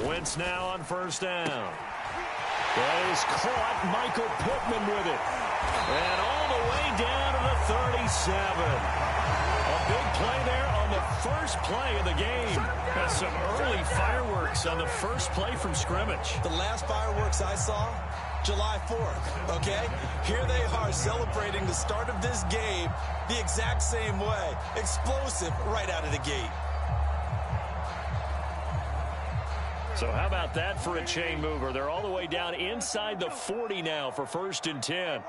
Wentz now on first down. That is caught. Michael Pittman with it. And all the way down to the 37. A big play there on the first play of the game. That's some early fireworks on the first play from scrimmage. The last fireworks I saw, July 4th, okay? Here they are celebrating the start of this game the exact same way. Explosive right out of the gate. So how about that for a chain mover? They're all the way down inside the 40 now for 1st and 10.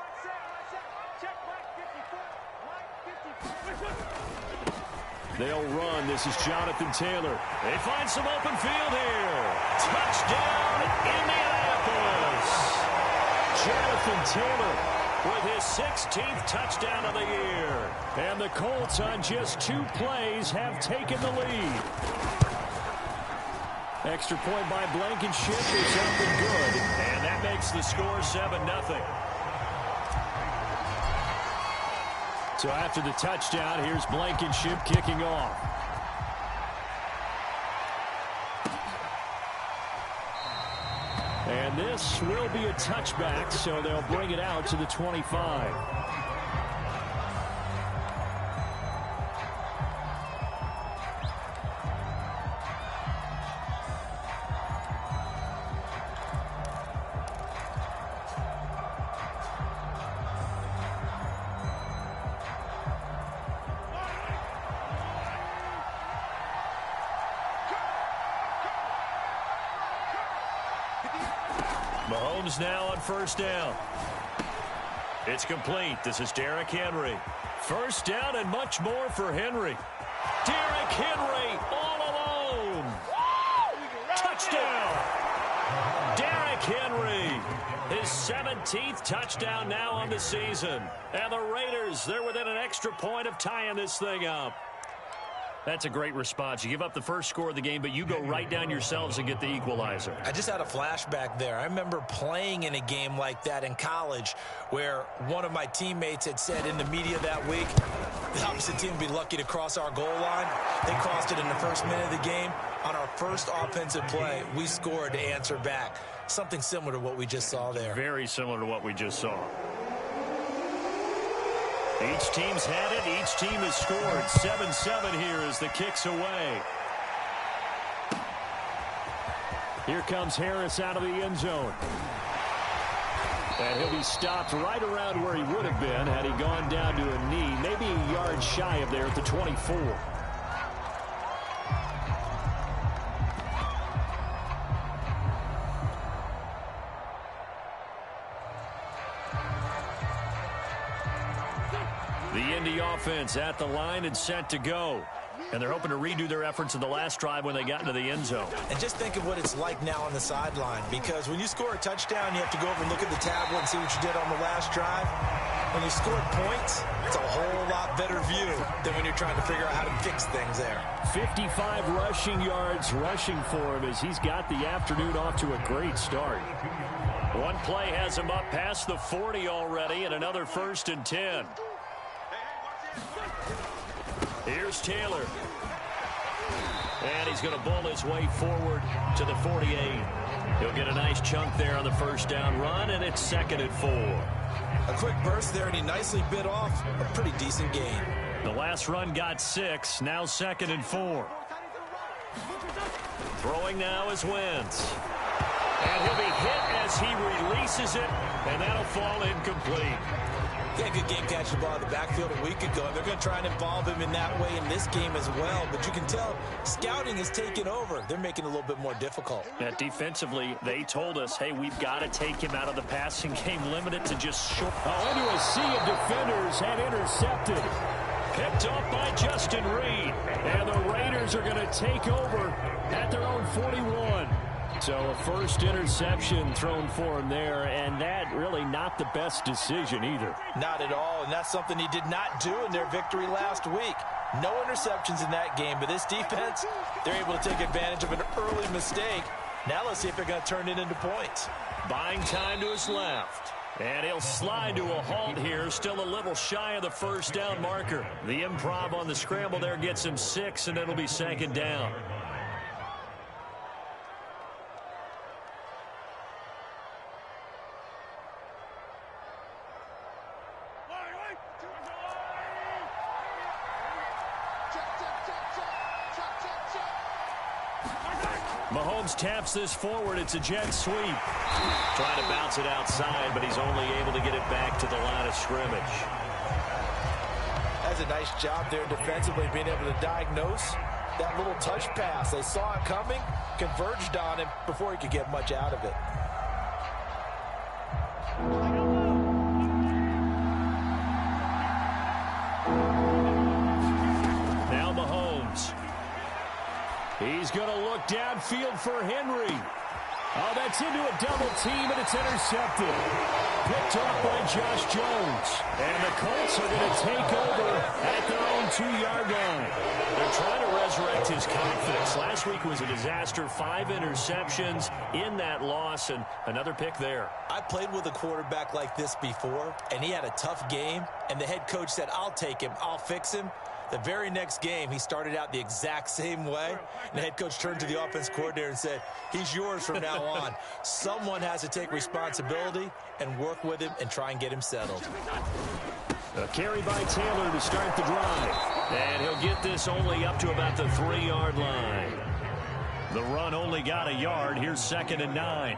They'll run. This is Jonathan Taylor. They find some open field here. Touchdown, Indianapolis. Jonathan Taylor with his 16th touchdown of the year. And the Colts on just 2 plays have taken the lead. Extra point by Blankenship is up and good. And that makes the score 7-0. So after the touchdown, here's Blankenship kicking off. And this will be a touchback, so they'll bring it out to the 25. Mahomes now on first down. It's complete. This is Derrick Henry. First down and much more for Henry. Derrick Henry all alone. Touchdown. Derrick Henry. His 17th touchdown now on the season. And the Raiders, they're within an extra point of tying this thing up. That's a great response. You give up the first score of the game, but you go right down yourselves and get the equalizer. I just had a flashback there. I remember playing in a game like that in college where one of my teammates had said in the media that week, the opposite team would be lucky to cross our goal line. They crossed it in the first minute of the game. On our first offensive play, we scored to answer back. Something similar to what we just saw there. Very similar to what we just saw. Each team's had it. Each team has scored. 7-7 here as the kick's away. Here comes Harris out of the end zone. And he'll be stopped right around where he would have been had he gone down to a knee. Maybe a yard shy of there at the 24. The Indy offense at the line and set to go. And they're hoping to redo their efforts in the last drive when they got into the end zone. And just think of what it's like now on the sideline, because when you score a touchdown, you have to go over and look at the tablet and see what you did on the last drive. When you scored points, it's a whole lot better view than when you're trying to figure out how to fix things there. 55 rushing yards rushing for him as he's got the afternoon off to a great start. One play has him up past the 40 already, and another 1st and 10. Here's Taylor. And he's going to bull his way forward to the 48. He'll get a nice chunk there on the first down run, and it's 2nd and 4. A quick burst there, and he nicely bit off a pretty decent gain. The last run got 6, now 2nd and 4. Throwing now is Wentz. And he'll be hit as he releases it, and that'll fall incomplete. He had a good game catching the ball in the backfield a week ago, and they're going to try and involve him in that way in this game as well. But you can tell scouting is taking over. They're making it a little bit more difficult. Yeah, defensively, they told us, hey, we've got to take him out of the passing game, limit it to just short. Into a sea of defenders and intercepted. Picked up by Justin Reed. And the Raiders are going to take over at their own 41. So a first interception thrown for him there, and that really not the best decision either. Not at all, and that's something he did not do in their victory last week. No interceptions in that game, but this defense, they're able to take advantage of an early mistake. Now let's see if they're going to turn it into points. Buying time to his left. And he'll slide to a halt here, still a little shy of the first down marker. The improv on the scramble there gets him 6, and it'll be 2nd down. Mahomes taps this forward. It's a jet sweep. Trying to bounce it outside, but he's only able to get it back to the line of scrimmage. That's a nice job there defensively, being able to diagnose that little touch pass. They saw it coming, converged on him before he could get much out of it. Now Mahomes. He's going to look downfield for Henry. Oh, that's into a double team, and it's intercepted. Picked off by Josh Jones. And the Colts are going to take over at their own 2-yard line. They're trying to resurrect his confidence. Last week was a disaster. 5 interceptions in that loss, and another pick there. I played with a quarterback like this before, and he had a tough game, and the head coach said, I'll take him, I'll fix him. The very next game, he started out the exact same way. And the head coach turned to the offense coordinator and said, he's yours from now on. Someone has to take responsibility and work with him and try and get him settled. A carry by Taylor to start the drive. And he'll get this only up to about the 3-yard line. The run only got a yard. Here's 2nd and 9.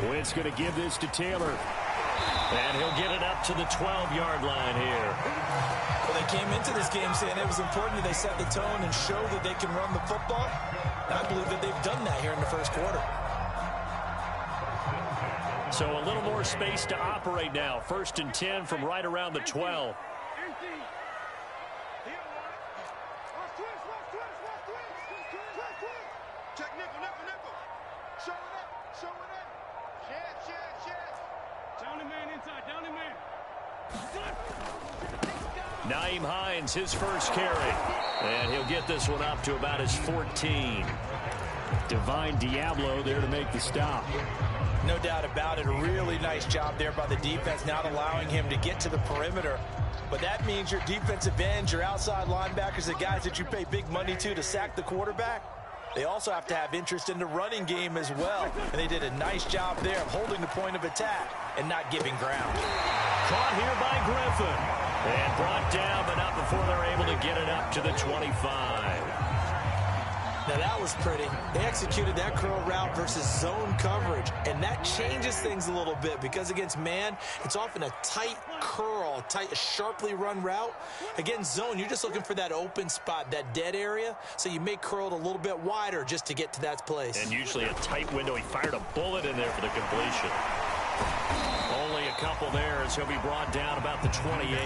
Wentz going to give this to Taylor. And he'll get it up to the 12-yard line here. Well, they came into this game saying it was important that they set the tone and show that they can run the football. And I believe that they've done that here in the first quarter. So a little more space to operate now. 1st and 10 from right around the 12. Nyheim Hines, his first carry. And he'll get this one up to about his 14. Divine Diablo there to make the stop. No doubt about it. A really nice job there by the defense, not allowing him to get to the perimeter. But that means your defensive ends, your outside linebackers, the guys that you pay big money to sack the quarterback, they also have to have interest in the running game as well. And they did a nice job there of holding the point of attack and not giving ground. Caught here by Griffin. And brought down, but not before they're able to get it up to the 25. Now that was pretty. They executed that curl route versus zone coverage, and that changes things a little bit because against man, it's often a tight curl, a sharply run route. Against zone, you're just looking for that open spot, that dead area, so you may curl it a little bit wider just to get to that place. And usually a tight window. He fired a bullet in there for the completion. Only a couple there as he'll be brought down about the 28.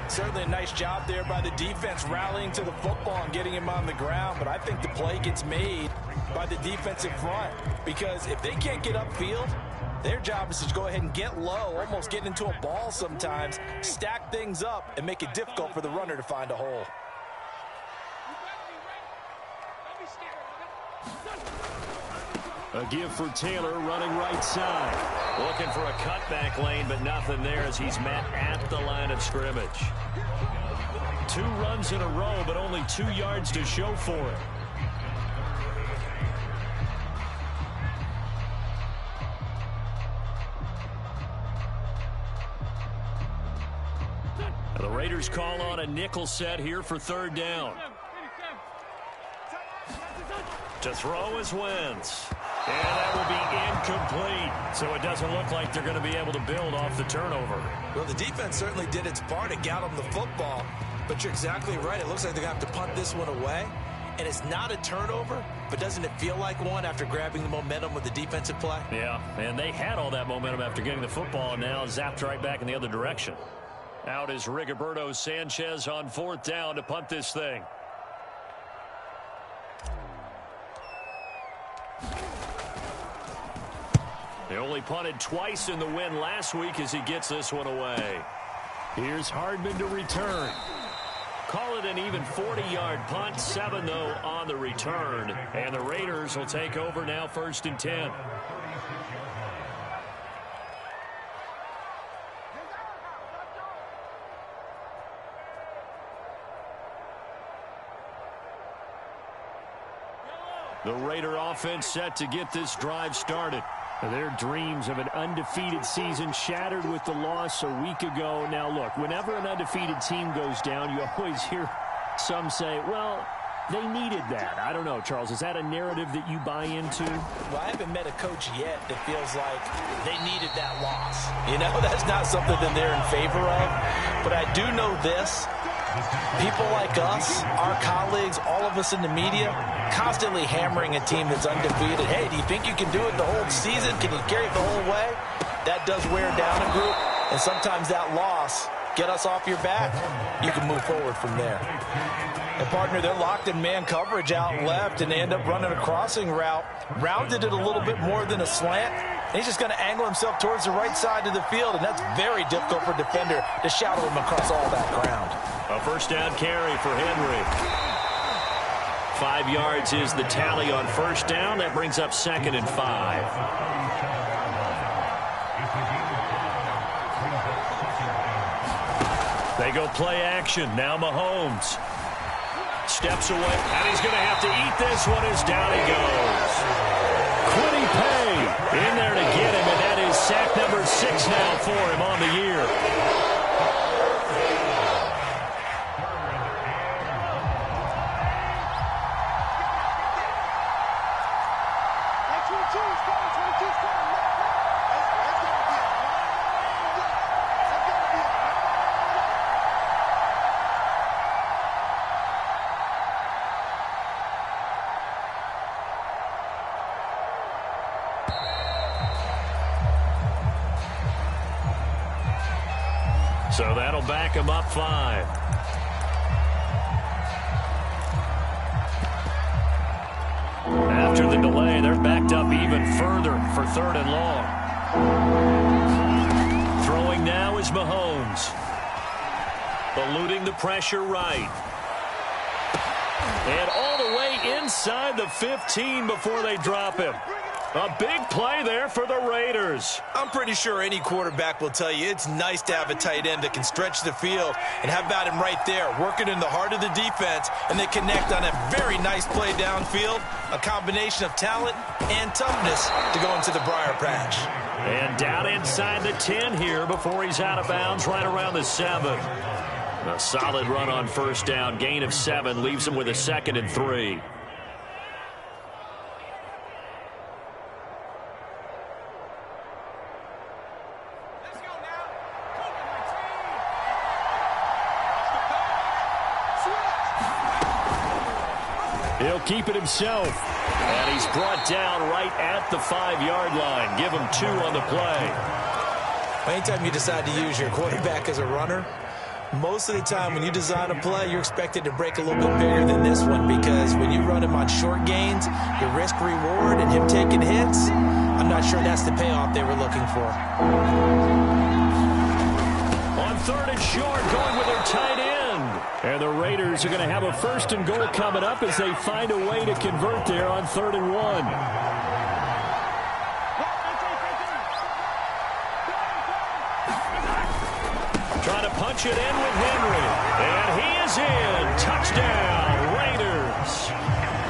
Certainly a nice job there by the defense rallying to the football and getting him on the ground, but I think the play gets made by the defensive front because if they can't get upfield, their job is to go ahead and get low, almost get into a ball sometimes, stack things up, and make it difficult for the runner to find a hole. A give for Taylor running right side. Looking for a cutback lane, but nothing there as he's met at the line of scrimmage. 2 runs in a row, but only 2 yards to show for it. The Raiders call on a nickel set here for 3rd down. To throw is Wentz. And that will be incomplete. So it doesn't look like they're going to be able to build off the turnover. Well, the defense certainly did its part. It got them the football. But you're exactly right. It looks like they're going to have to punt this one away. And it's not a turnover, but doesn't it feel like one after grabbing the momentum with the defensive play? Yeah, and they had all that momentum after getting the football, and now zapped right back in the other direction. Out is Rigoberto Sanchez on 4th down to punt this thing. They only punted twice in the win last week as he gets this one away. Here's Hardman to return. Call it an even 40-yard punt, 7, though, on the return. And the Raiders will take over now, 1st and 10. The Raider offense set to get this drive started. Their dreams of an undefeated season shattered with the loss a week ago. Now, look, whenever an undefeated team goes down, you always hear some say, well, they needed that. I don't know, Charles. Is that a narrative that you buy into? Well, I haven't met a coach yet that feels like they needed that loss. You know, that's not something that they're in favor of. But I do know this. People like us, our colleagues, all of us in the media, constantly hammering a team that's undefeated. Hey, do you think you can do it the whole season? Can you carry it the whole way? That does wear down a group, and sometimes that loss, get us off your back, you can move forward from there. And partner, they're locked in man coverage out left, and they end up running a crossing route. Rounded it a little bit more than a slant. And he's just going to angle himself towards the right side of the field, and that's very difficult for a defender to shadow him across all that ground. A first down carry for Henry. 5 yards is the tally on first down. That brings up 2nd and 5. They go play action. Now Mahomes steps away, and he's going to have to eat this one as down he goes. Quiddy Pay in there to get him, and that is sack number 6 now for him on the year. So that'll back him up 5. After the delay, they're backed up even further for 3rd and long. Throwing now is Mahomes. Eluding the pressure right. And all the way inside the 15 before they drop him. A big play there for the Raiders. I'm pretty sure any quarterback will tell you it's nice to have a tight end that can stretch the field. And how about him right there, working in the heart of the defense, and they connect on a very nice play downfield. A combination of talent and toughness to go into the briar patch. And down inside the 10 here before he's out of bounds right around the 7. A solid run on first down. Gain of 7 leaves him with a 2nd and 3. He'll keep it himself. And he's brought down right at the 5-yard line. Give him 2 on the play. Anytime you decide to use your quarterback as a runner, most of the time when you design a play, you're expected to break a little bit bigger than this one, because when you run him on short gains, your risk-reward and him taking hits, I'm not sure that's the payoff they were looking for. On 3rd and short, going with their tight end. And the Raiders are going to have a 1st and goal coming up as they find a way to convert there on 3rd and 1. Trying to punch it in with Henry. And he is in. Touchdown, Raiders.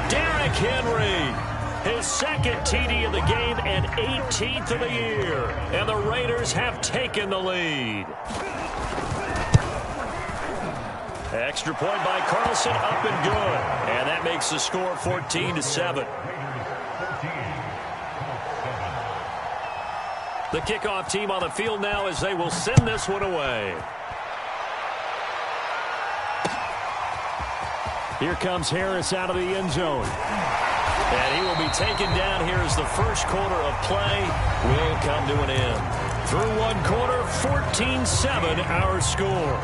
Derrick Henry, his 2nd TD of the game and 18th of the year. And the Raiders have taken the lead. Extra point by Carlson, up and good. And that makes the score 14-7. The kickoff team on the field now as they will send this one away. Here comes Harris out of the end zone. And he will be taken down here as the first quarter of play will come to an end. Through one quarter, 14-7 our score.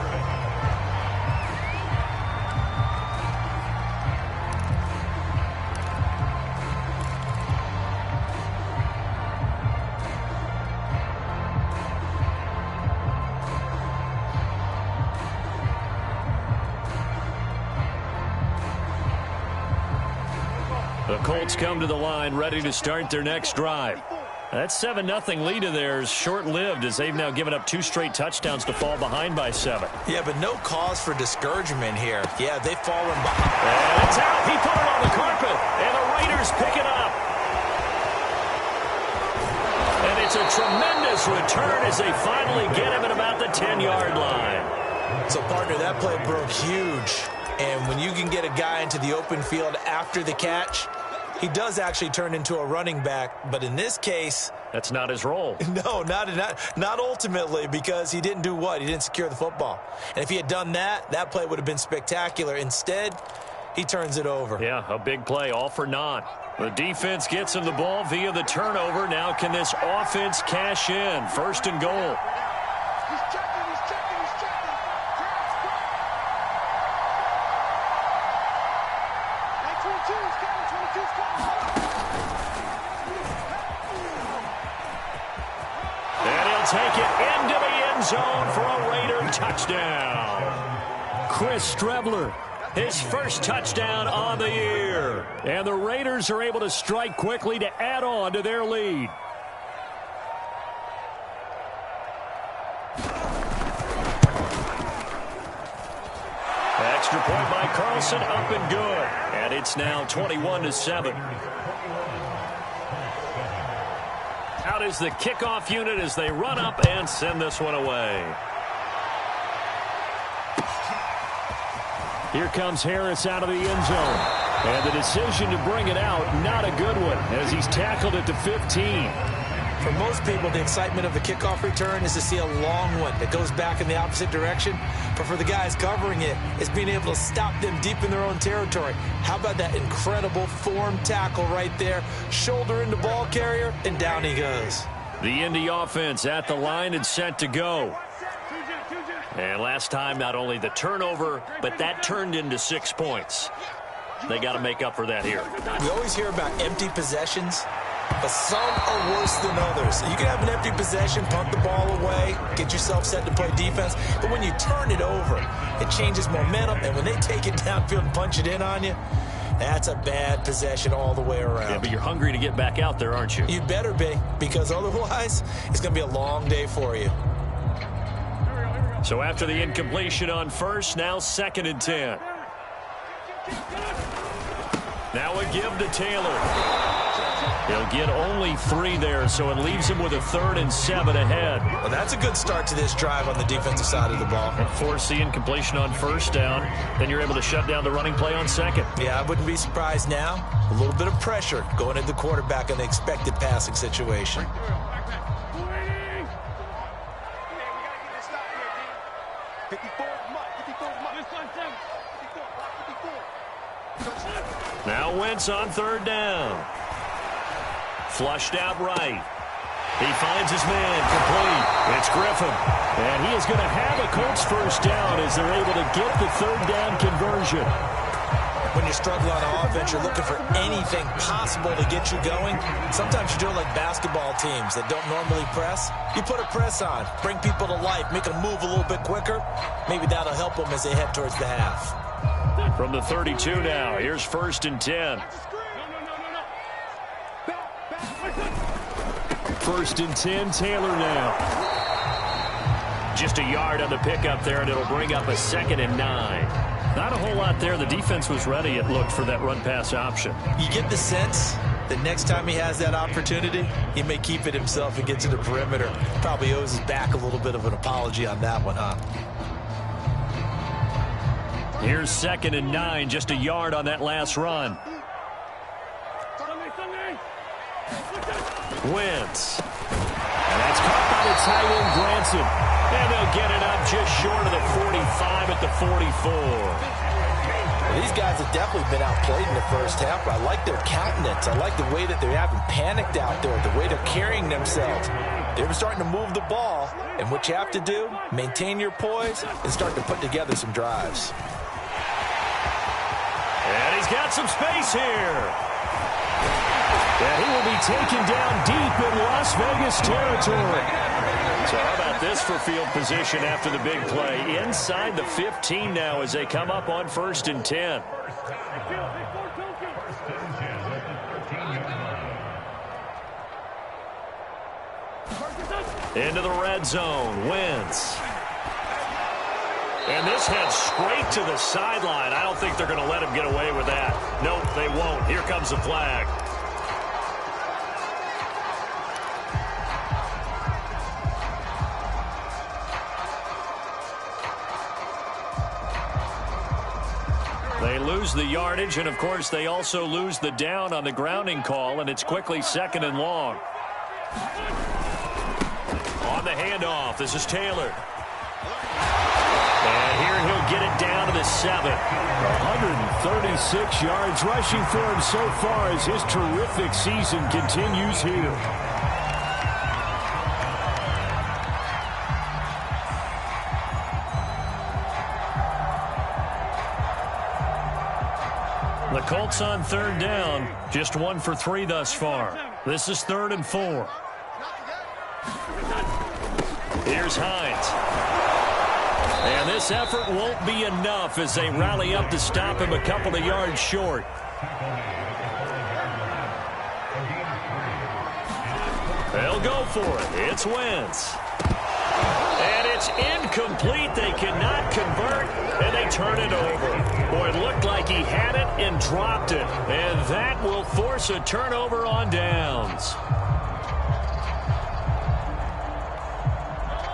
The Colts come to the line ready to start their next drive. That 7-0 lead of theirs short-lived as they've now given up 2 straight touchdowns to fall behind by 7. Yeah, but no cause for discouragement here. Yeah, they've fallen behind. And it's out. He put it on the carpet, and the Raiders pick it up. And it's a tremendous return as they finally get him at about the 10-yard line. So, partner, that play broke huge. And when you can get a guy into the open field after the catch, he does actually turn into a running back. But in this case, that's not his role. No, not ultimately, because he didn't do what? He didn't secure the football. And if he had done that, that play would have been spectacular. Instead, he turns it over. Yeah, a big play, all for naught. The defense gets him the ball via the turnover. Now can this offense cash in? 1st and goal. Take it into the end zone for a Raider touchdown. Chris Streveler, his first touchdown on the year. And the Raiders are able to strike quickly to add on to their lead. Extra point by Carlson, up and good. And it's now 21-7. Out is the kickoff unit as they run up and send this one away. Here comes Harris out of the end zone. And the decision to bring it out, not a good one, as he's tackled it to 15. For most people, the excitement of the kickoff return is to see a long one that goes back in the opposite direction. But for the guys covering it, it's being able to stop them deep in their own territory. How about that incredible form tackle right there? Shoulder into ball carrier, and down he goes. The Indy offense at the line and set to go. And last time, not only the turnover, but that turned into 6 points. They got to make up for that here. We always hear about empty possessions, but some are worse than others. You can have an empty possession, punt the ball away, get yourself set to play defense, but when you turn it over, it changes momentum, and when they take it downfield and punch it in on you, that's a bad possession all the way around. Yeah, but you're hungry to get back out there, aren't you? You better be, because otherwise, it's going to be a long day for you. So after the incompletion on first, now 2nd and 10. Now a give to Taylor. He'll get only 3 there, so it leaves him with a 3rd and 7 ahead. Well, that's a good start to this drive on the defensive side of the ball. Force the incompletion on 1st down, then you're able to shut down the running play on 2nd. Yeah, I wouldn't be surprised now. A little bit of pressure going at the quarterback in the expected passing situation. Now Wentz on 3rd down. Flushed out right. He finds his man complete. It's Griffin. And he is going to have a Colts 1st down as they're able to get the 3rd down conversion. When you struggle on offense, you're looking for anything possible to get you going. Sometimes you do it like basketball teams that don't normally press. You put a press on, bring people to life, make them move a little bit quicker. Maybe that'll help them as they head towards the half. From the 32 now, here's 1st and 10. 1st and 10, Taylor now. Just a yard on the pickup there, and it'll bring up a 2nd and 9. Not a whole lot there. The defense was ready, it looked, for that run-pass option. You get the sense that next time he has that opportunity, he may keep it himself and get to the perimeter. Probably owes his back a little bit of an apology on that one, huh? Here's 2nd and 9, just a yard on that last run. Wentz. And that's caught by the tight end, Granson. And they'll get it up just short of the 45 at the 44. Well, these guys have definitely been outplayed in the 1st half, but I like their countenance. I like the way that they haven't panicked out there, the way they're carrying themselves. They're starting to move the ball, and what you have to do, maintain your poise and start to put together some drives. And he's got some space here. And he will be taken down deep in Las Vegas territory. So how about this for field position after the big play? Inside the 15 now as they come up on 1st and 10. Into the red zone. Wentz. And this heads straight to the sideline. I don't think they're going to let him get away with that. Nope, they won't. Here comes the flag. They lose the yardage, and, of course, they also lose the down on the grounding call, and it's quickly 2nd and long. On the handoff, this is Taylor. And here he'll get it down to the 7. 136 yards rushing for him so far as his terrific season continues here. The Colts on 3rd down, just 1 for 3 thus far. This is 3rd and 4. Here's Hines. And this effort won't be enough as they rally up to stop him a couple of yards short. They'll go for it. It's Wentz. And it's incomplete. They cannot convert, and they turn it over. Boy, it looked like he had it and dropped it. And that will force a turnover on downs.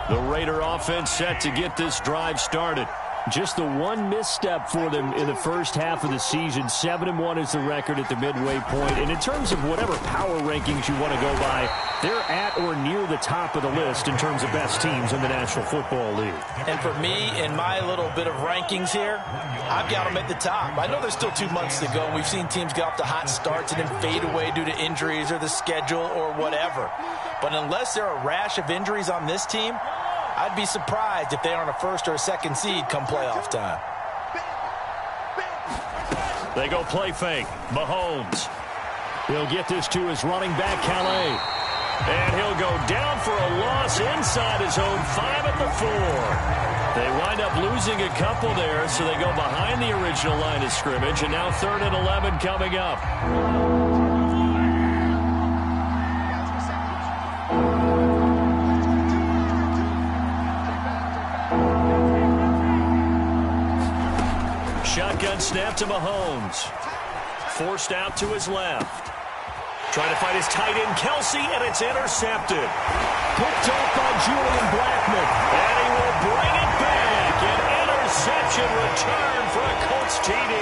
The Raider offense set to get this drive started. Just the one misstep for them in the first half of the season. 7-1 is the record at the midway point. And in terms of whatever power rankings you want to go by, they're at or near the top of the list in terms of best teams in the National Football League. And for me, in my little bit of rankings here, I've got them at the top. I know there's still 2 months to go, and we've seen teams get off to hot starts and then fade away due to injuries or the schedule or whatever. But unless there are a rash of injuries on this team, I'd be surprised if they aren't a 1st or a 2nd seed come playoff time. They go play fake. Mahomes. He'll get this to his running back, Calais. And he'll go down for a loss inside his own 5 at the 4. They wind up losing a couple there, so they go behind the original line of scrimmage, and now 3rd and 11 coming up. Shotgun snap to Mahomes. Forced out to his left. Trying to find his tight end, Kelsey, and it's intercepted. Picked off by Julian Blackmon. And he will bring it back. An interception return for a Colts TD.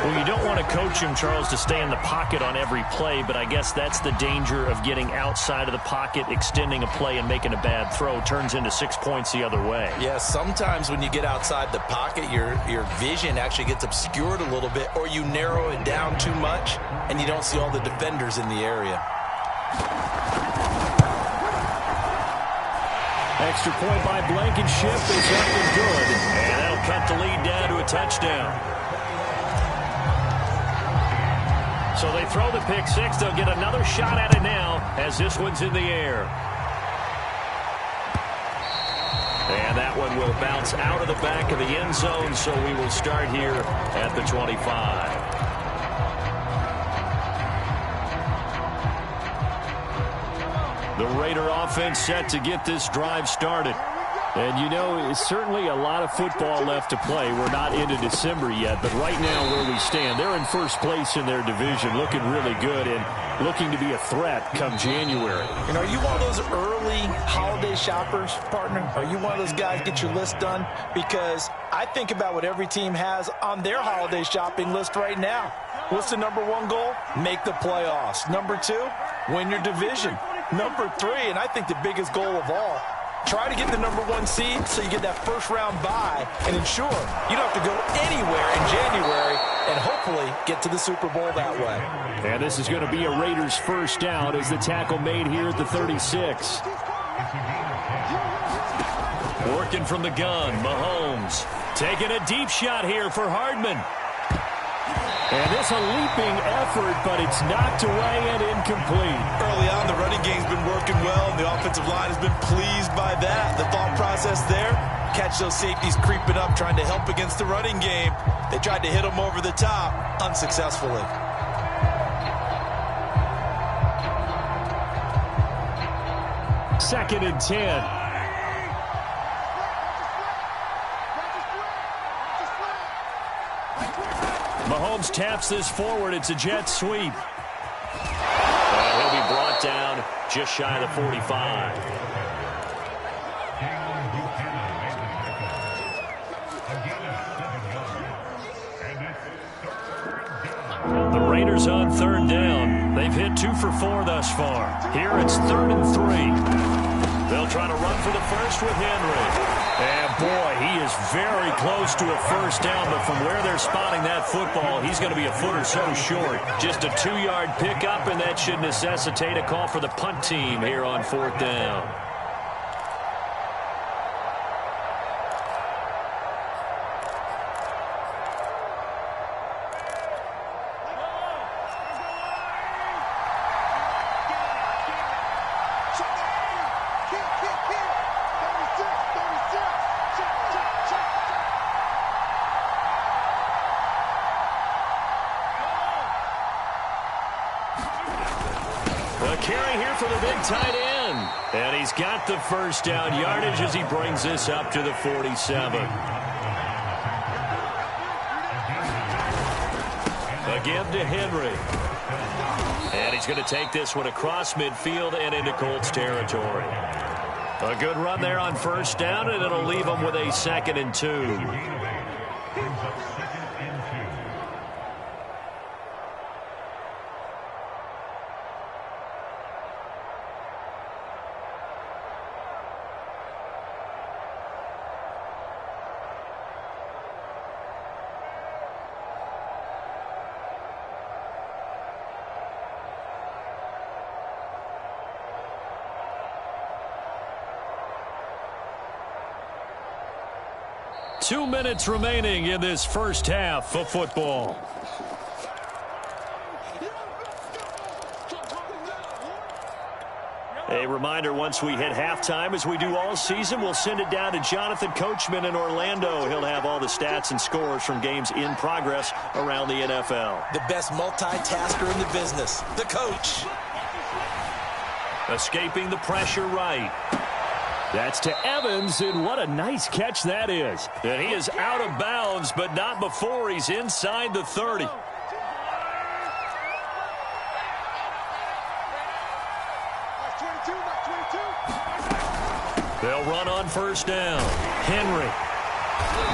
Well, you don't want to coach him, Charles, to stay in the pocket on every play, but I guess that's the danger of getting outside of the pocket, extending a play, and making a bad throw. Turns into 6 points the other way. Yeah, sometimes when you get outside the pocket, your vision actually gets obscured a little bit, or you narrow it down too much, and you don't see all the defenders in the area. Extra point by Blankenship is up and good. And that'll cut the lead down to a touchdown. So they throw the pick 6. They'll get another shot at it now as this one's in the air. And that one will bounce out of the back of the end zone, so we will start here at the 25. The Raider offense set to get this drive started. And, you know, it's certainly a lot of football left to play. We're not into December yet, but right now where we stand, they're in first place in their division, looking really good and looking to be a threat come January. And are you one of those early holiday shoppers, partner? Are you one of those guys get your list done? Because I think about what every team has on their holiday shopping list right now. What's the #1 goal? Make the playoffs. #2, win your division. #3, and I think the biggest goal of all, try to get the #1 seed so you get that first-round bye and ensure you don't have to go anywhere in January and hopefully get to the Super Bowl that way. And this is going to be a Raiders first down as the tackle made here at the 36. Working from the gun, Mahomes taking a deep shot here for Hardman. And it's a leaping effort, but it's knocked away and incomplete. Early on, the running game's been working well, and the offensive line has been pleased by that. The thought process there, catch those safeties creeping up, trying to help against the running game. They tried to hit them over the top, unsuccessfully. 2nd and 10. Mahomes taps this forward. It's a jet sweep. And he'll be brought down just shy of the 45. The Raiders on 3rd down. They've hit 2 for 4 thus far. Here it's 3rd and 3. They'll try to run for the first with Henry. And boy, he is very close to a first down, but from where they're spotting that football, he's going to be a foot or so short. Just a 2-yard pickup, and that should necessitate a call for the punt team here on 4th down. Carry here for the big tight end. And he's got the first down yardage as he brings this up to the 47. Again to Henry. And he's going to take this one across midfield and into Colts territory. A good run there on first down, and it'll leave him with a 2nd and 2. Two minutes remaining in this first half of football. A reminder, once we hit halftime, as we do all season, we'll send it down to Jonathan Coachman in Orlando. He'll have all the stats and scores from games in progress around the NFL. The best multitasker in the business, the coach. Escaping the pressure right. That's to Evans, and what a nice catch that is. And he is out of bounds, but not before he's inside the 30. They'll run on first down. Henry.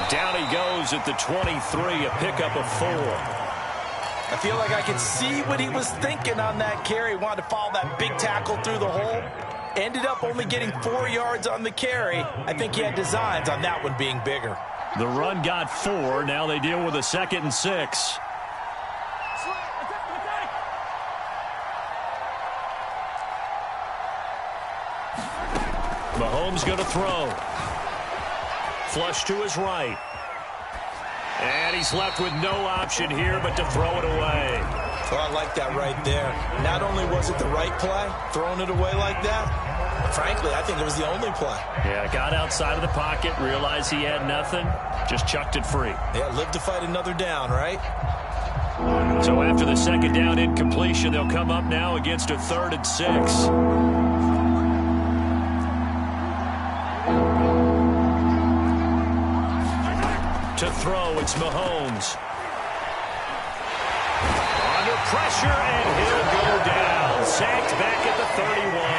Down he goes at the 23, a pickup of 4. I feel like I could see what he was thinking on that carry. Wanted to follow that big tackle through the hole. Ended up only getting 4 yards on the carry. I think he had designs on that one being bigger. The run got 4. Now they deal with a 2nd and 6. Mahomes going to throw. Flush to his right. And he's left with no option here but to throw it away. Oh, I like that right there. Not only was it the right play, throwing it away like that, but frankly, I think it was the only play. Yeah, got outside of the pocket, realized he had nothing, just chucked it free. Yeah, live to fight another down, right? So after the 2nd down incompletion, they'll come up now against a 3rd and 6. To throw, it's Mahomes. Under pressure, and he'll go down. Sacked back at the 31.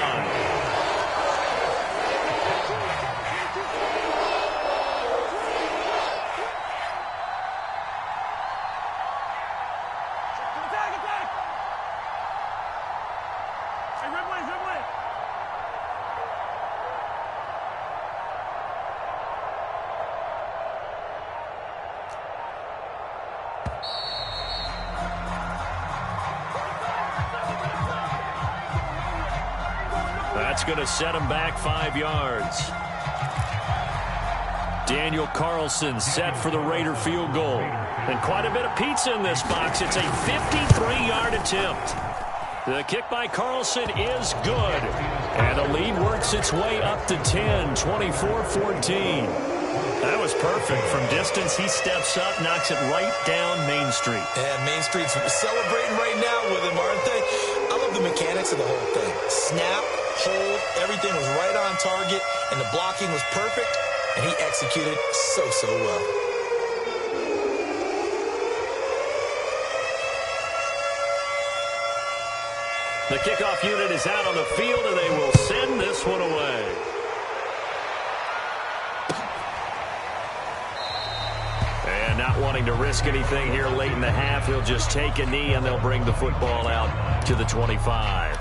That's going to set him back 5 yards. Daniel Carlson set for the Raider field goal. And quite a bit of pizza in this box. It's a 53-yard attempt. The kick by Carlson is good. And the lead works its way up to 10, 24-14. That was perfect. From distance, he steps up, knocks it right down Main Street. And Main Street's celebrating right now with him, aren't they? I love the mechanics of the whole thing. Snap, hold, everything was right on target, and the blocking was perfect, and he executed so well. The kickoff unit is out on the field, and they will send this one away. And not wanting to risk anything here late in the half, he'll just take a knee, and they'll bring the football out to the 25.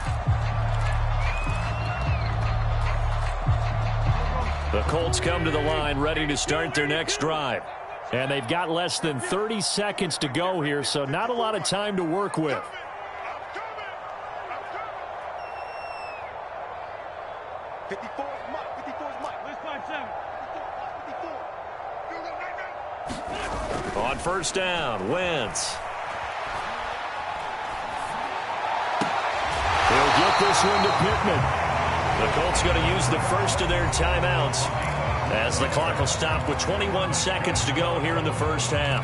The Colts come to the line ready to start their next drive. And they've got less than 30 seconds to go here, so not a lot of time to work with. On first down, Wentz. He'll get this one to Pittman. The Colts going to use the first of their timeouts as the clock will stop with 21 seconds to go here in the first half.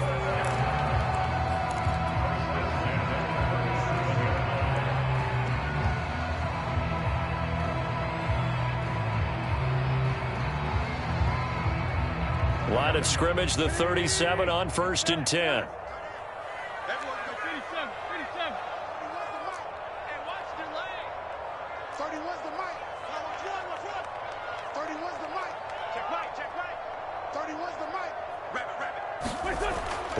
Line of scrimmage, the 37 on first and 10.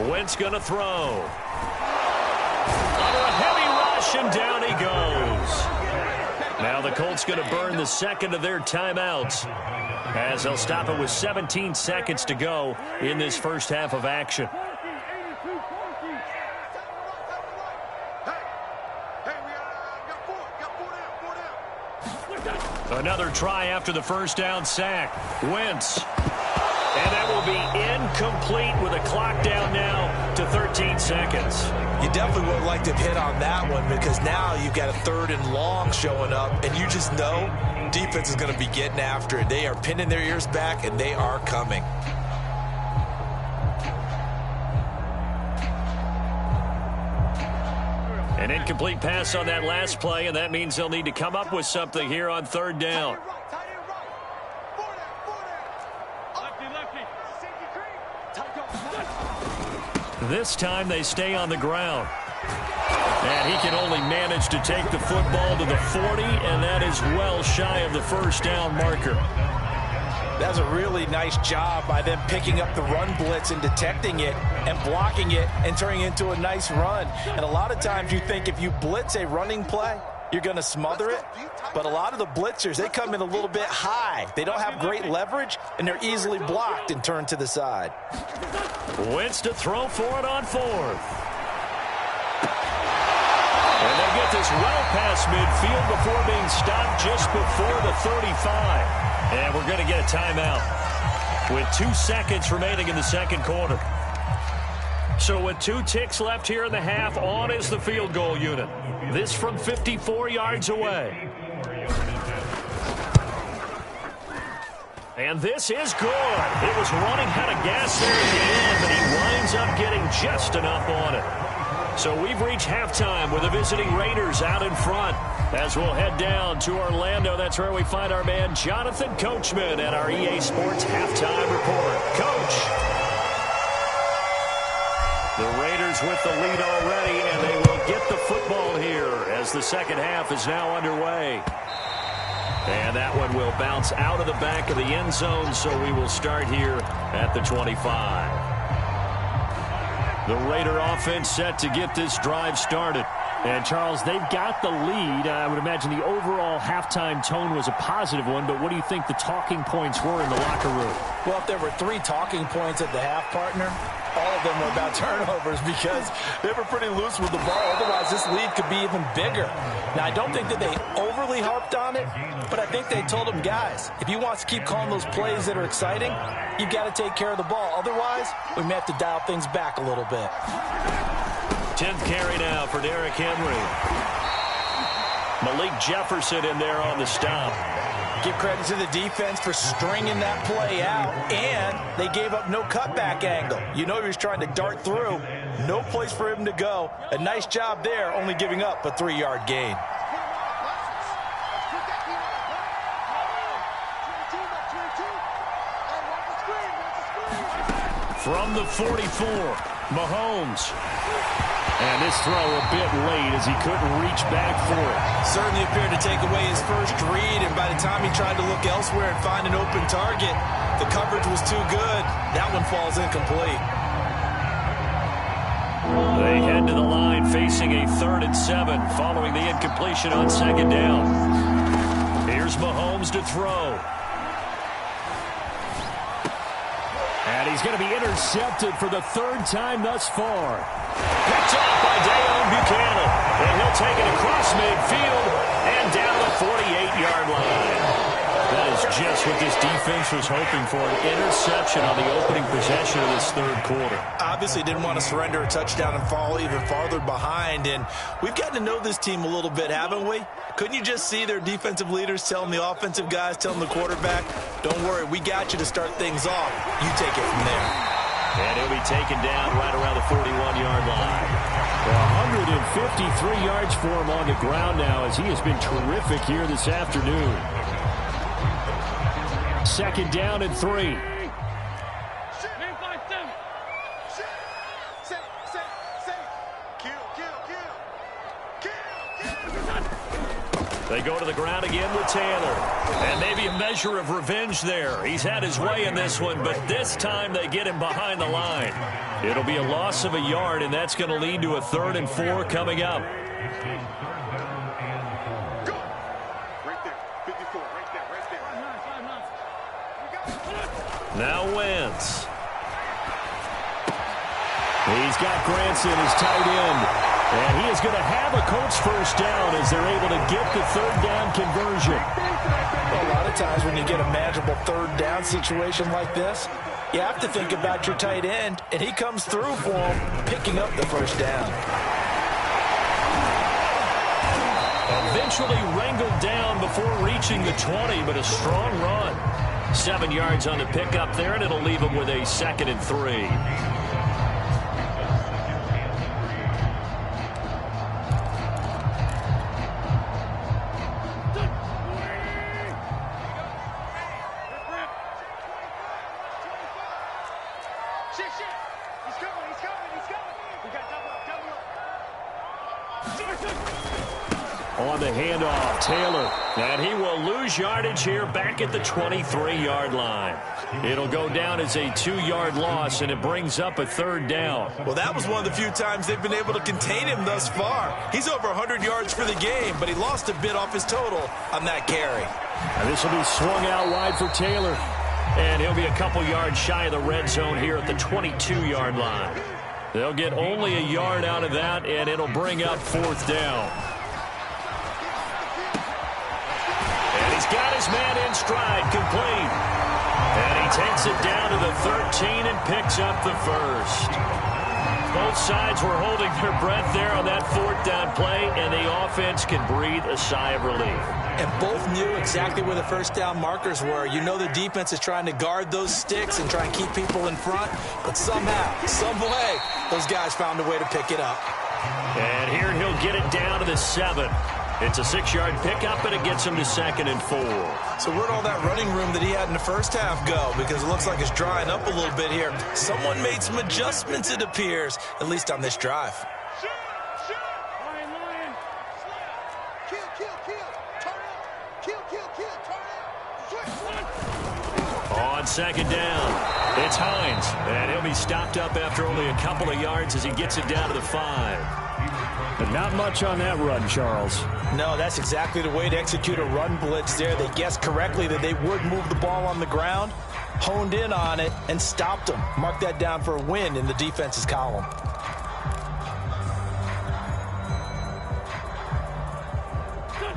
Wentz going to throw. Under a heavy rush, and down he goes. Now the Colts going to burn the second of their timeouts, as they'll stop it with 17 seconds to go in this first half of action. Another try after the first down sack. Wentz. And that will be incomplete with a clock down now to 13 seconds. You definitely would like to hit on that one, because now you've got a 3rd and long showing up, and you just know defense is going to be getting after it. They are pinning their ears back, and they are coming. An incomplete pass on that last play, and that means they'll need to come up with something here on 3rd down. This time they stay on the ground. And he can only manage to take the football to the 40, and that is well shy of the first down marker. That's a really nice job by them picking up the run blitz and detecting it and blocking it and turning it into a nice run. And a lot of times you think if you blitz a running play, you're going to smother it. But a lot of the blitzers, they come in a little bit high. They don't have great leverage, and they're easily blocked and turned to the side. Wentz to throw for it on 4th. And they get this well past midfield before being stopped just before the 35. And we're going to get a timeout with 2 seconds remaining in the second quarter. So with 2 ticks left here in the half, on is the field goal unit. This from 54 yards away. And this is good. It was running out of gas there at the end, but he winds up getting just enough on it. So we've reached halftime with the visiting Raiders out in front. As we'll head down to Orlando, that's where we find our man Jonathan Coachman at our EA Sports Halftime Report. Coach. The Raiders with the lead already, and they will get the football here as the second half is now underway. And that one will bounce out of the back of the end zone, so we will start here at the 25. The Raider offense set to get this drive started. And, Charles, they've got the lead. I would imagine the overall halftime tone was a positive one, but what do you think the talking points were in the locker room? Well, if there were 3 talking points at the half, partner, all of them were about turnovers, because they were pretty loose with the ball. Otherwise, this lead could be even bigger. Now, I don't think that they overly harped on it, but I think they told them, guys, if you want to keep calling those plays that are exciting, you've got to take care of the ball. Otherwise, we may have to dial things back a little bit. 10th carry now for Derrick Henry. Malik Jefferson in there on the stop. Give credit to the defense for stringing that play out, and they gave up no cutback angle. You know he was trying to dart through. No place for him to go. A nice job there, only giving up a 3-yard gain. From the 44, Mahomes. And this throw a bit late as he couldn't reach back for it. Certainly appeared to take away his first read, and by the time he tried to look elsewhere and find an open target, the coverage was too good. That one falls incomplete. They head to the line facing a 3rd and 7 following the incompletion on 2nd down. Here's Mahomes to throw. And he's going to be intercepted for the 3rd time thus far. Picked off by Deone Bucannon. And he'll take it across midfield and down the 48-yard line. That is just what this defense was hoping for, an interception on the opening possession of this 3rd quarter. Obviously didn't want to surrender a touchdown and fall even farther behind, and we've gotten to know this team a little bit, haven't we? Couldn't you just see their defensive leaders telling the offensive guys, telling the quarterback, don't worry, we got you to start things off. You take it from there. And he'll be taken down right around the 41-yard line. 153 yards for him on the ground now as he has been terrific here this afternoon. 2nd down and 3. They go to the ground again with Taylor. And maybe a measure of revenge there. He's had his way in this one, but this time they get him behind the line. It'll be a loss of a yard, and that's going to lead to a 3rd and 4 coming up. Now Wentz. He's got Granson as tight end. And he is going to have a Colts first down as they're able to get the 3rd down conversion. A lot of times when you get a manageable 3rd down situation like this, you have to think about your tight end, and he comes through for him, picking up the first down. Eventually wrangled down before reaching the 20, but a strong run. 7 yards on the pickup there, and it'll leave him with a 2nd and 3. On the handoff, Taylor. And he will lose yardage here back at the 23-yard line. It'll go down as a 2-yard loss, and it brings up a 3rd down. Well, that was one of the few times they've been able to contain him thus far. He's over 100 yards for the game, but he lost a bit off his total on that carry. And this will be swung out wide for Taylor. And he'll be a couple yards shy of the red zone here at the 22-yard line. They'll get only a yard out of that, and it'll bring up 4th down. And he's got his man in stride, complete. And he takes it down to the 13 and picks up the first. Both sides were holding their breath there on that 4th down play, and the offense can breathe a sigh of relief. And both knew exactly where the first down markers were. You know the defense is trying to guard those sticks and try and keep people in front, but somehow, some way, those guys found a way to pick it up. And here he'll get it down to the 7. It's a 6-yard pickup, and it gets him to 2nd and 4. So where'd all that running room that he had in the first half go? Because it looks like it's drying up a little bit here. Someone made some adjustments, it appears, at least on this drive. On 2nd down, it's Hines, and he'll be stopped up after only a couple of yards as he gets it down to the 5. But not much on that run, Charles. No, that's exactly the way to execute a run blitz there. They guessed correctly that they would move the ball on the ground, honed in on it, and stopped them. Mark that down for a win in the defense's column.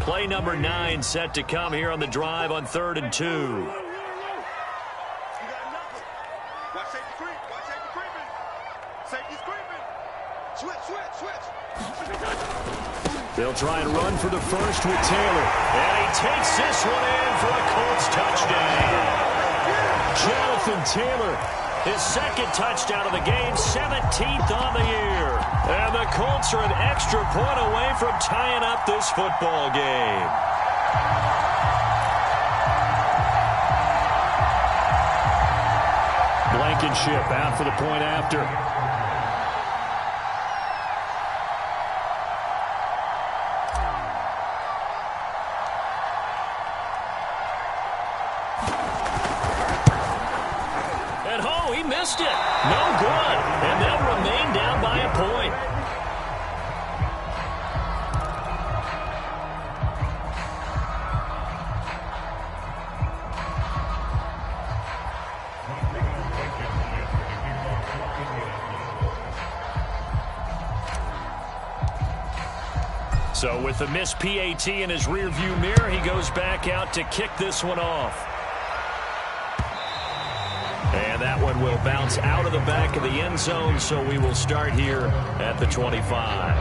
Play number 9 set to come here on the drive on 3rd and 2. They'll try and run for the first with Taylor. And he takes this one in for a Colts touchdown. Jonathan Taylor, his 2nd touchdown of the game, 17th on the year. And the Colts are an extra point away from tying up this football game. Blankenship out for the point after. And he missed it. No good. And they'll remain down by a point. So with the missed PAT in his rearview mirror, he goes back out to kick this one off. And that one will bounce out of the back of the end zone, so we will start here at the 25.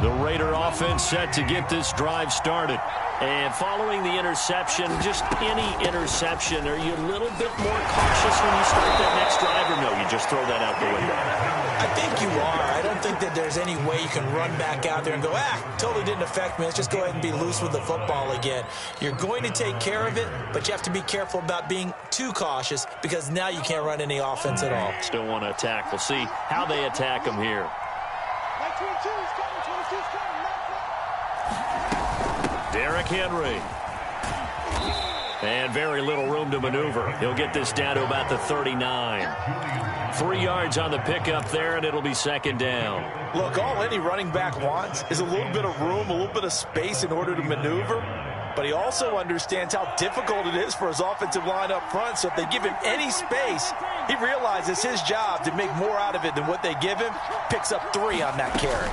The Raider offense set to get this drive started. And following the interception, just any interception, are you a little bit more cautious when you start that next drive, or no, you just throw that out the window? I think you are. I don't think that there's any way you can run back out there and go, totally didn't affect me. Let's just go ahead and be loose with the football again. You're going to take care of it, but you have to be careful about being too cautious because now you can't run any offense at all. Still want to attack. We'll see how they attack him here. Derrick Henry. And very little room to maneuver. He'll get this down to about the 39. 3 yards on the pickup there, and it'll be second down. Look, all any running back wants is a little bit of room, a little bit of space in order to maneuver. But he also understands how difficult it is for his offensive line up front. So if they give him any space, he realizes his job to make more out of it than what they give him. Picks up 3 on that carry.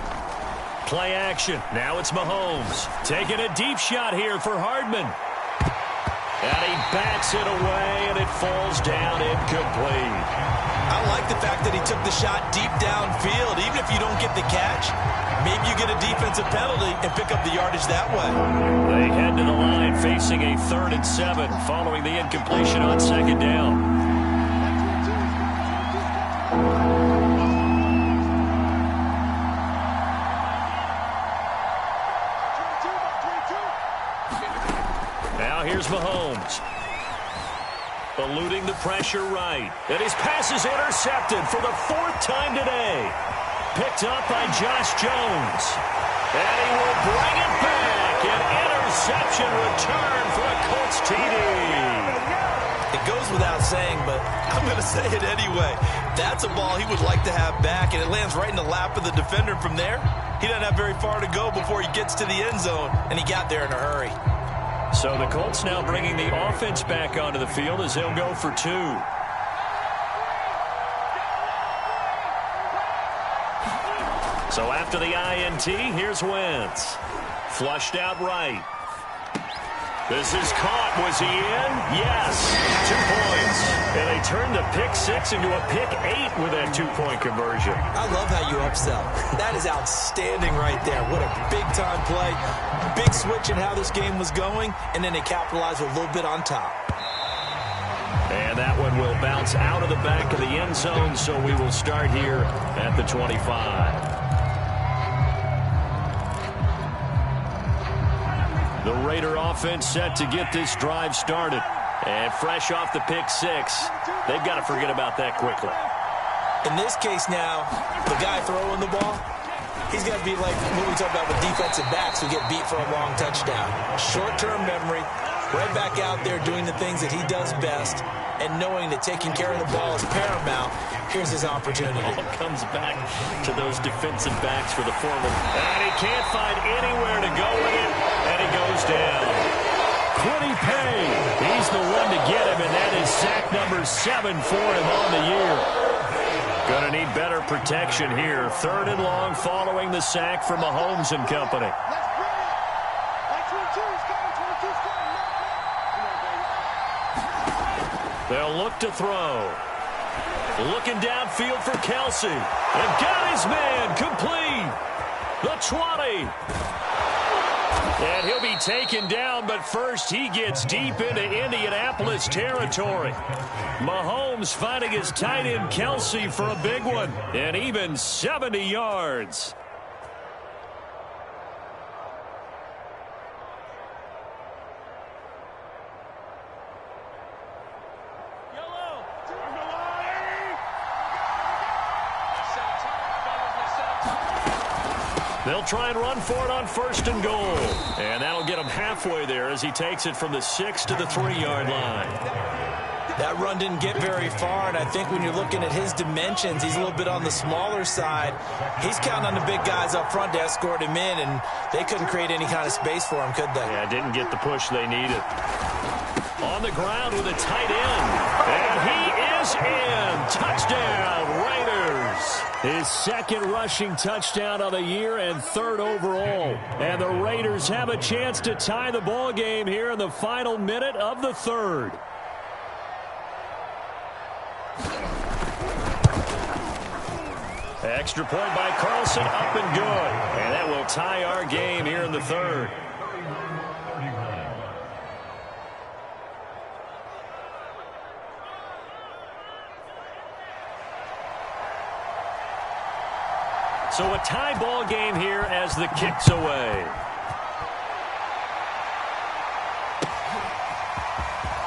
Play action. Now it's Mahomes. Taking a deep shot here for Hardman. And he bats it away, and it falls down incomplete. I like the fact that he took the shot deep downfield. Even if you don't get the catch, maybe you get a defensive penalty and pick up the yardage that way. They head to the line facing a 3rd and 7 following the incompletion on second down. Now here's Mahomes. Eluding the pressure right. And his pass is intercepted for the 4th time today. Picked up by Josh Jones. And he will bring it back. An interception return for a Colts TD. It goes without saying, but I'm going to say it anyway. That's a ball he would like to have back, and it lands right in the lap of the defender from there. He doesn't have very far to go before he gets to the end zone, and he got there in a hurry. So the Colts now bringing the offense back onto the field as they'll go for 2. So after the INT, here's Wentz. Flushed out right. This is caught. Was he in? Yes. 2 points. And they turned the pick 6 into a pick 8 with that 2-point conversion. I love how you upsell. That is outstanding right there. What a big-time play. Big switch in how this game was going, and then they capitalized with a little bit on top. And that one will bounce out of the back of the end zone, so we will start here at the 25. The Raider offense set to get this drive started. And fresh off the pick 6, they've got to forget about that quickly. In this case now, the guy throwing the ball, he's got to be like what we talk about with defensive backs who get beat for a long touchdown. Short-term memory, right back out there doing the things that he does best, and knowing that taking care of the ball is paramount. Here's his opportunity. All comes back to those defensive backs for the foreman. And he can't find anywhere to go with it, and he goes down. Kwity Paye, he's the one to get him, and that is sack number 7 for him on the year. Going to need better protection here. 3rd and long following the sack from Mahomes and company. They'll look to throw. Looking downfield for Kelsey. And got his man complete. The 20. And he'll be taken down, but first he gets deep into Indianapolis territory. Mahomes finding his tight end Kelsey for a big one. And even 70 yards. They'll try and run for it on 1st and goal. And that'll get him halfway there as he takes it from the 6 to the 3-yard line. That run didn't get very far, and I think when you're looking at his dimensions, he's a little bit on the smaller side. He's counting on the big guys up front to escort him in, and they couldn't create any kind of space for him, could they? Yeah, didn't get the push they needed. On the ground with a tight end. And he is in. Touchdown, Raiders. His 2nd rushing touchdown of the year and 3rd overall. And the Raiders have a chance to tie the ball game here in the final minute of the 3rd. Extra point by Carlson, up and good. And that will tie our game here in the 3rd. So a tie ball game here as the kick's away.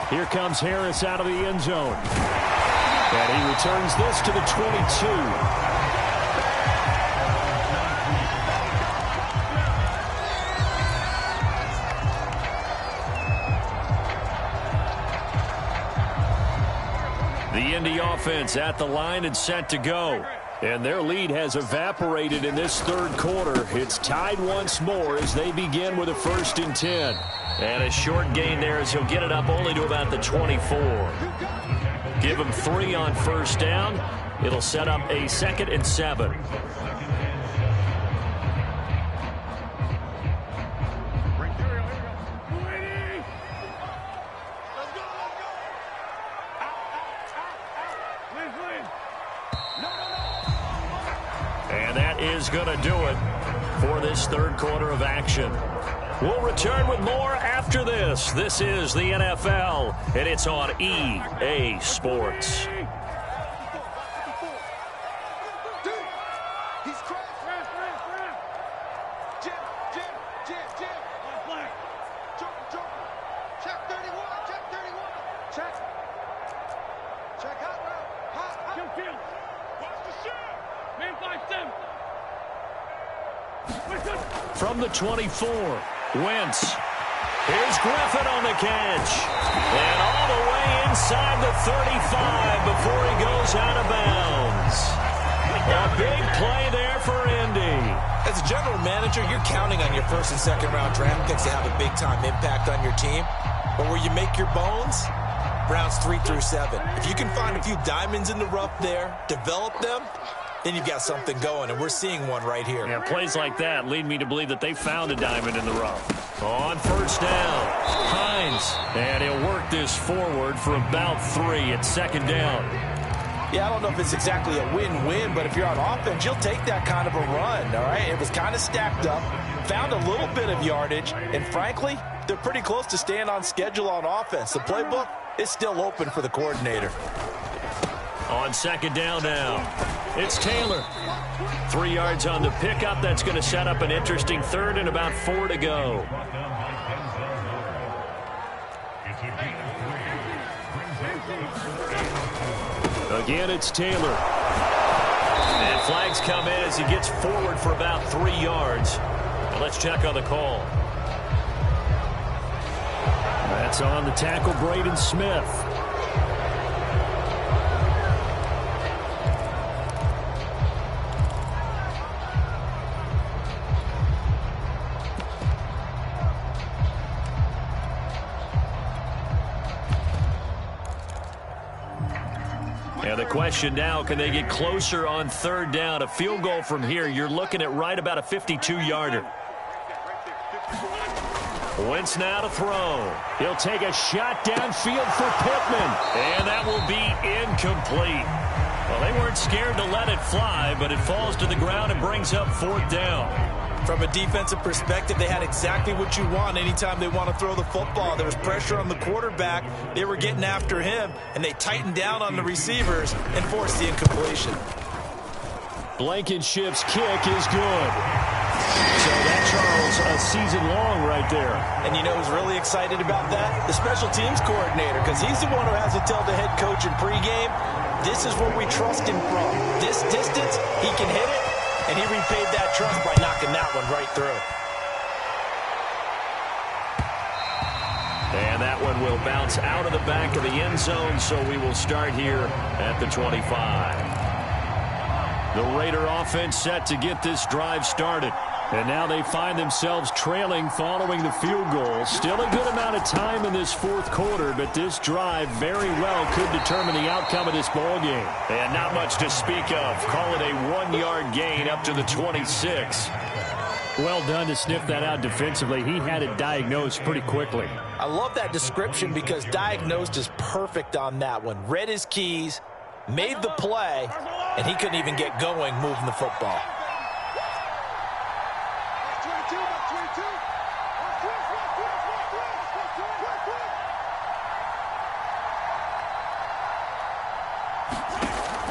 Here comes Harris out of the end zone. And he returns this to the 22. The Indy offense at the line and set to go. And their lead has evaporated in this 3rd quarter. It's tied once more as they begin with a 1st and 10. And a short gain there as he'll get it up only to about the 24. Give him 3 on 1st down. It'll set up a 2nd and 7. And that is going to do it for this 3rd quarter of action. We'll return with more after this. This is the NFL, and it's on EA Sports. From the 24, Wentz. Here's Griffin on the catch. And all the way inside the 35 before he goes out of bounds. A big play there for Indy. As a general manager, you're counting on your 1st and 2nd round draft picks to have a big-time impact on your team. But where you make your bones, rounds 3 through 7. If you can find a few diamonds in the rough there, develop them, then you've got something going, and we're seeing one right here. Yeah, plays like that lead me to believe that they found a diamond in the rough. On 1st down, Hines. And he'll work this forward for about 3 at 2nd down. Yeah, I don't know if it's exactly a win-win, but if you're on offense, you'll take that kind of a run, all right? It was kind of stacked up, found a little bit of yardage, and frankly, they're pretty close to staying on schedule on offense. The playbook is still open for the coordinator. On 2nd down now, it's Taylor. 3 yards on the pickup. That's going to set up an interesting 3rd and about 4 to go. Again, it's Taylor. And flags come in as he gets forward for about 3 yards. And let's check on the call. That's on the tackle, Braden Smith. And the question now, can they get closer on 3rd down? A field goal from here, you're looking at right about a 52-yarder. Wentz now to throw. He'll take a shot downfield for Pittman. And that will be incomplete. Well, they weren't scared to let it fly, but it falls to the ground and brings up 4th down. From a defensive perspective, they had exactly what you want anytime they want to throw the football. There was pressure on the quarterback. They were getting after him, and they tightened down on the receivers and forced the incompletion. Blankenship's kick is good. So that, Charles, a season long right there. And you know who's really excited about that? The special teams coordinator, because he's the one who has to tell the head coach in pregame, this is where we trust him from. This distance, he can hit it. and he repaid that trust by knocking that one right through. And that one will bounce out of the back of the end zone, so we will start here at the 25. The Raider offense set to get this drive started. And now they find themselves trailing following the field goal. Still a good amount of time in this fourth quarter, but this drive very well could determine the outcome of this ball game. And not much to speak of. Call it a 1-yard gain up to the 26. Well done to sniff that out defensively. He had it diagnosed pretty quickly. I love that description because diagnosed is perfect on that one. Read his keys, made the play, and he couldn't even get going moving the football.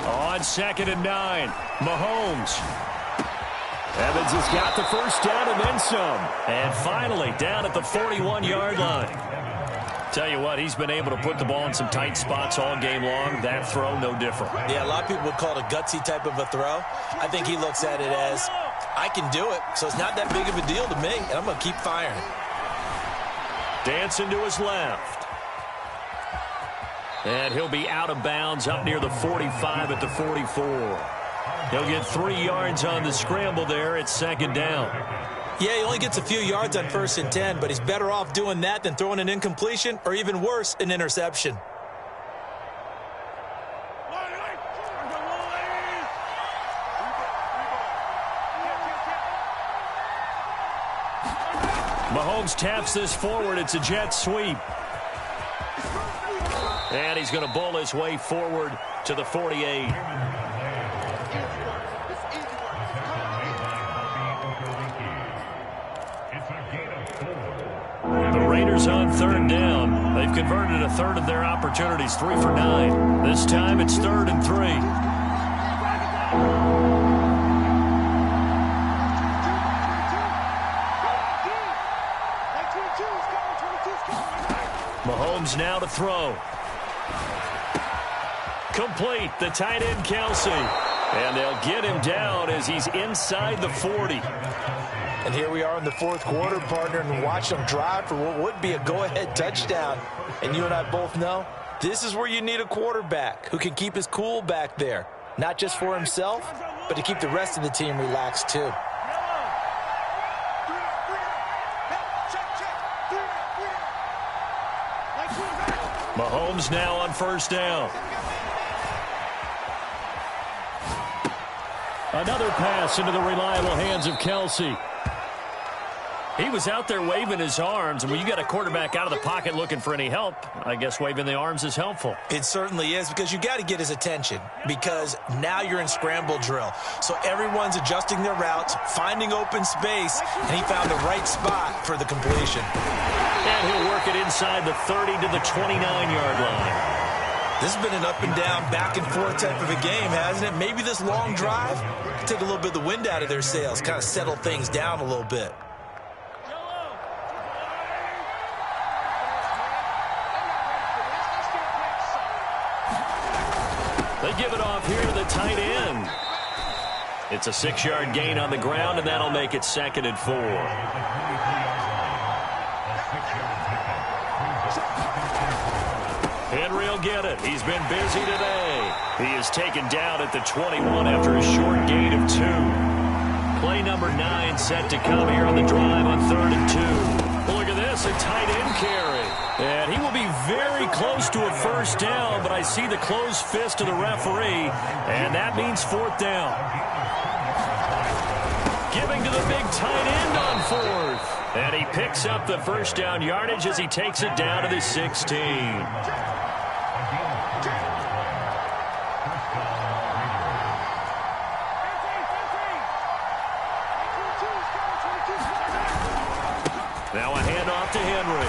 On 2nd and 9, Mahomes. Evans has got the first down and then some. And finally down at the 41-yard line. Tell you what, he's been able to put the ball in some tight spots all game long. That throw, no different. Yeah, a lot of people would call it a gutsy type of a throw. I think he looks at it as, I can do it, so it's not that big of a deal to me, and I'm going to keep firing. Dancing to his left. And he'll be out of bounds up near the 45 at the 44. He'll get 3 yards on the scramble there. It's 2nd down. Yeah, he only gets a few yards on 1st and 10, but he's better off doing that than throwing an incompletion or even worse, an interception. Mahomes taps this forward. It's a jet sweep. And he's going to bowl his way forward to the 48. The Raiders on 3rd down. They've converted a third of their opportunities, 3 for 9. This time it's 3rd and 3. Mahomes now to throw. Complete. The tight end, Kelce. And they'll get him down as he's inside the 40. And here we are in the fourth quarter, partner, and watch them drive for what would be a go-ahead touchdown. And you and I both know this is where you need a quarterback who can keep his cool back there. Not just for himself, but to keep the rest of the team relaxed too. Mahomes now on 1st down. Another pass into the reliable hands of Kelce. He was out there waving his arms, and when you got a quarterback out of the pocket looking for any help, I guess waving the arms is helpful. It certainly is, because you got to get his attention, because now you're in scramble drill. So everyone's adjusting their routes, finding open space, and he found the right spot for the completion. And he'll work it inside the 30 to the 29-yard line. This has been an up and down, back and forth type of a game, hasn't it? Maybe this long drive can take a little bit of the wind out of their sails, kind of settle things down a little bit. They give it off here to the tight end. It's a 6-yard gain on the ground, and that'll make it 2nd and 4. Henry will get it. He's been busy today. He is taken down at the 21 after a short gain of 2. Play number 9 set to come here on the drive on 3rd and 2. Well, look at this, a tight end carry. And he will be very close to a first down, but I see the closed fist of the referee, and that means 4th down. Giving to the big tight end on 4th. And he picks up the first down yardage as he takes it down to the 16. Now a handoff to Henry.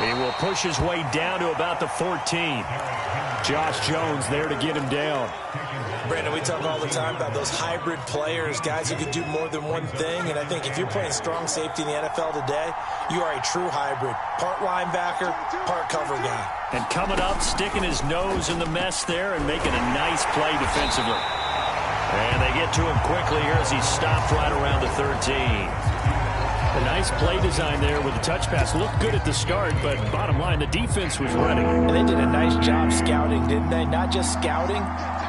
He will push his way down to about the 14. Josh Jones there to get him down. Brandon, we talk all the time about those hybrid players, guys who can do more than one thing. And I think if you're playing strong safety in the NFL today, you are a true hybrid. Part linebacker, part cover guy. And coming up, sticking his nose in the mess there and making a nice play defensively. And they get to him quickly here as he stopped right around the 13. A nice play design there with the touch pass. Looked good at the start, but bottom line, the defense was ready. And they did a nice job scouting, didn't they? Not just scouting,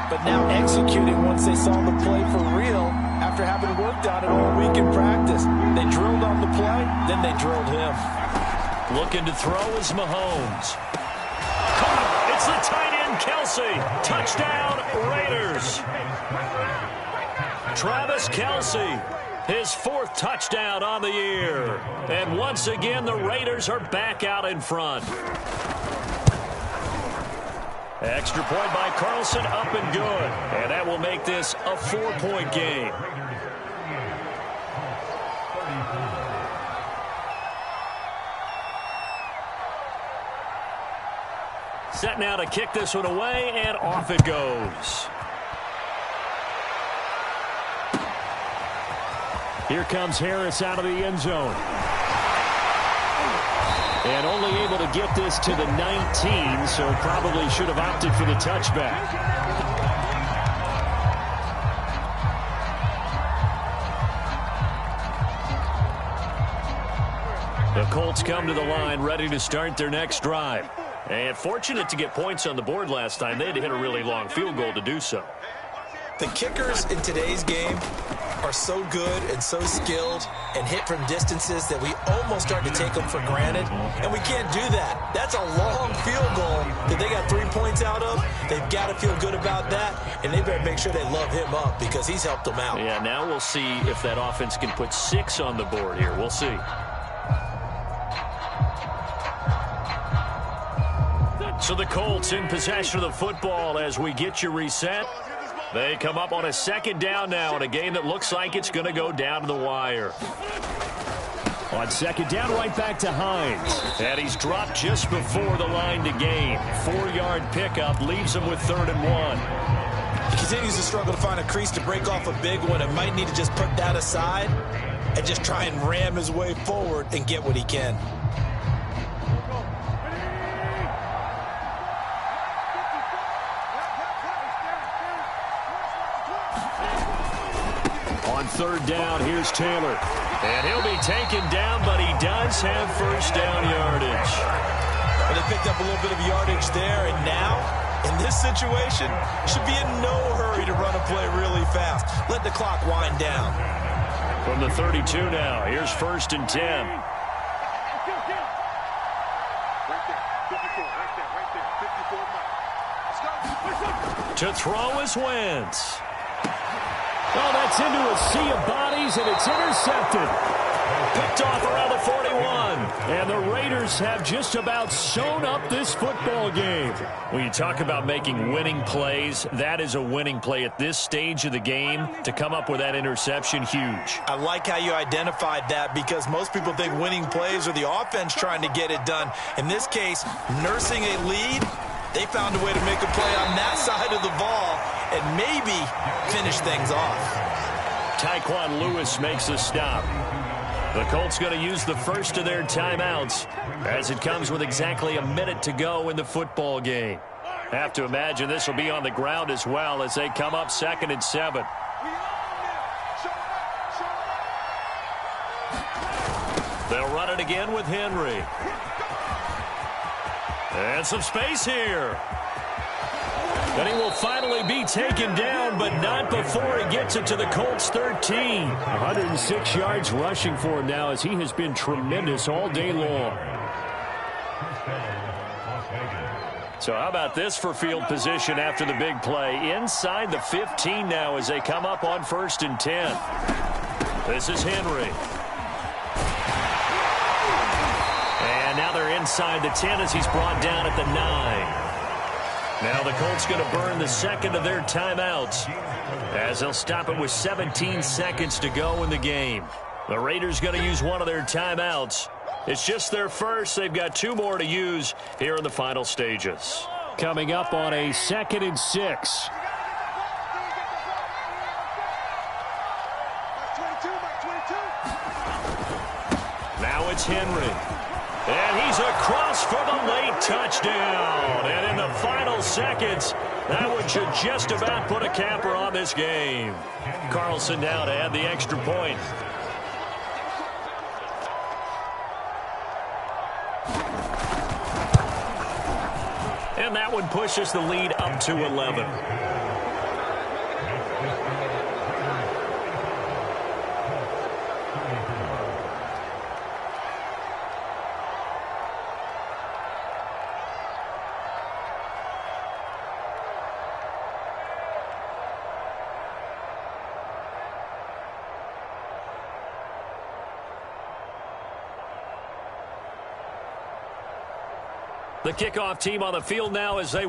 but now executing once they saw the play for real after having worked on it all week in practice. They drilled on the play, then they drilled him. Looking to throw is Mahomes. Caught. It's the tight end, Kelce. Touchdown, Raiders. Travis Kelce, his 4th touchdown on the year. And once again, the Raiders are back out in front. Extra point by Carlson, up and good. And that will make this a 4-point game. Set now to kick this one away, and off it goes. Here comes Harris out of the end zone. And only able to get this to the 19, so probably should have opted for the touchback. The Colts come to the line, ready to start their next drive. And fortunate to get points on the board last time. They had to hit a really long field goal to do so. The kickers in today's game are so good and so skilled and hit from distances that we almost start to take them for granted, and we can't do that. That's a long field goal that they got 3 points out of. They've got to feel good about that, and they better make sure they love him up because he's helped them out. Yeah, now we'll see if that offense can put 6 on the board here. We'll see. So the Colts in possession of the football as we get you reset. They come up on a 2nd down now in a game that looks like it's going to go down to the wire. On 2nd down, right back to Hines. And he's dropped just before the line to gain. 4-yard pickup leaves him with 3rd and 1. He continues to struggle to find a crease to break off a big one and might need to just put that aside and just try and ram his way forward and get what he can. On 3rd down, here's Taylor. And he'll be taken down, but he does have 1st down yardage. And they picked up a little bit of yardage there, and now, in this situation, should be in no hurry to run a play really fast. Let the clock wind down. From the 32 now, here's 1st and 10. To throw is Wentz. Oh, that's into a sea of bodies, and it's intercepted. Picked off around the 41. And the Raiders have just about sewn up this football game. When you talk about making winning plays, that is a winning play at this stage of the game. To come up with that interception, huge. I like how you identified that because most people think winning plays are the offense trying to get it done. In this case, nursing a lead, they found a way to make a play on that side of the ball and maybe finish things off. Tyquan Lewis makes a stop. The Colts going to use the first of their timeouts as it comes with exactly a minute to go in the football game. Have to imagine this will be on the ground as well as they come up 2nd and 7. They'll run it again with Henry. And some space here. And he will finally be taken down, but not before he gets it to the Colts 13. 106 yards rushing for him now as he has been tremendous all day long. So how about this for field position after the big play? Inside the 15 now as they come up on 1st and 10. This is Henry. And now they're inside the 10 as he's brought down at the 9. Now the Colts going to burn the 2nd of their timeouts as they'll stop it with 17 seconds to go in the game. The Raiders going to use one of their timeouts. It's just their first. They've got 2 more to use here in the final stages. Coming up on a 2nd and 6. Now it's Henry. And he's across for the late touchdown. And in the final seconds, that one should just about put a capper on this game. Carlson now to add the extra point. And that one pushes the lead up to 11. The kickoff team on the field now as they